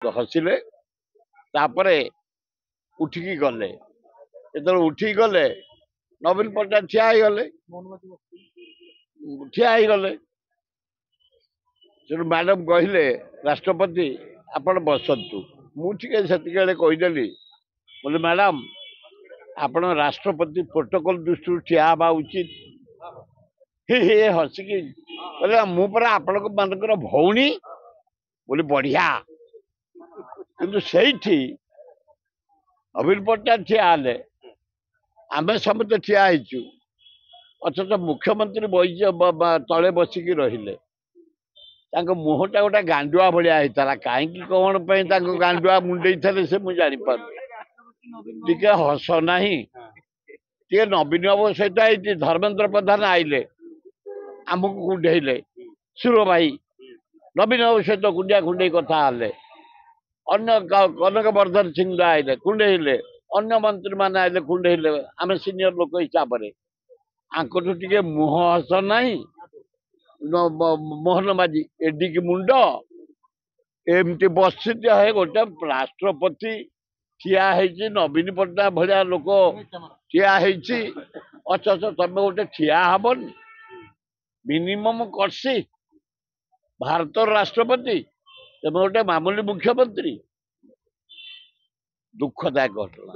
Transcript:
हसिले उठिकी गले जो उठिकी गले नवीन पट्टनायक ठिया गले से मैडम कहले राष्ट्रपति आपण बसतु मुझे कहीदेली बोले मैडम आपण राष्ट्रपति प्रोटोकॉल दृष्टि ठिया हवा उचित हसिकी बोले मुझे आपण मानकर भौणी बोले बढ़िया किंतु से नवीन पट्टनायक ठिया हेले आम समस्त ठिया अथच मुख्यमंत्री तले बसिकी रहिले मुहटा गोटे गांडुआ भाया होता कहीं कौन गांडुआ मुंडे से मुझे जापर टे हस ना टे नवीन बाबू सहित धर्मेन्द्र प्रधान आइले आमको कुंडेले सुर भाई नवीन बाबू सहित कुंडिया खुंडे कथा हेले अन्य कनक वर्धन सिंह आइले कुंडेले अन्य मंत्री मैंने आइले कुंडेले आम सीनियर लोक हिसाब से आंकटू टे मुह हस ना मोहन माझी एडिकी मुंड एमती बसित है गोटे राष्ट्रपति ठिया नवीन पट्टनायक भाया लोक ठिया अथच तुम गोटे ठिया हबन मिनिमम कर्सी भारत राष्ट्रपति तुम गोटे मामूली मुख्यमंत्री दुखदायक घटना।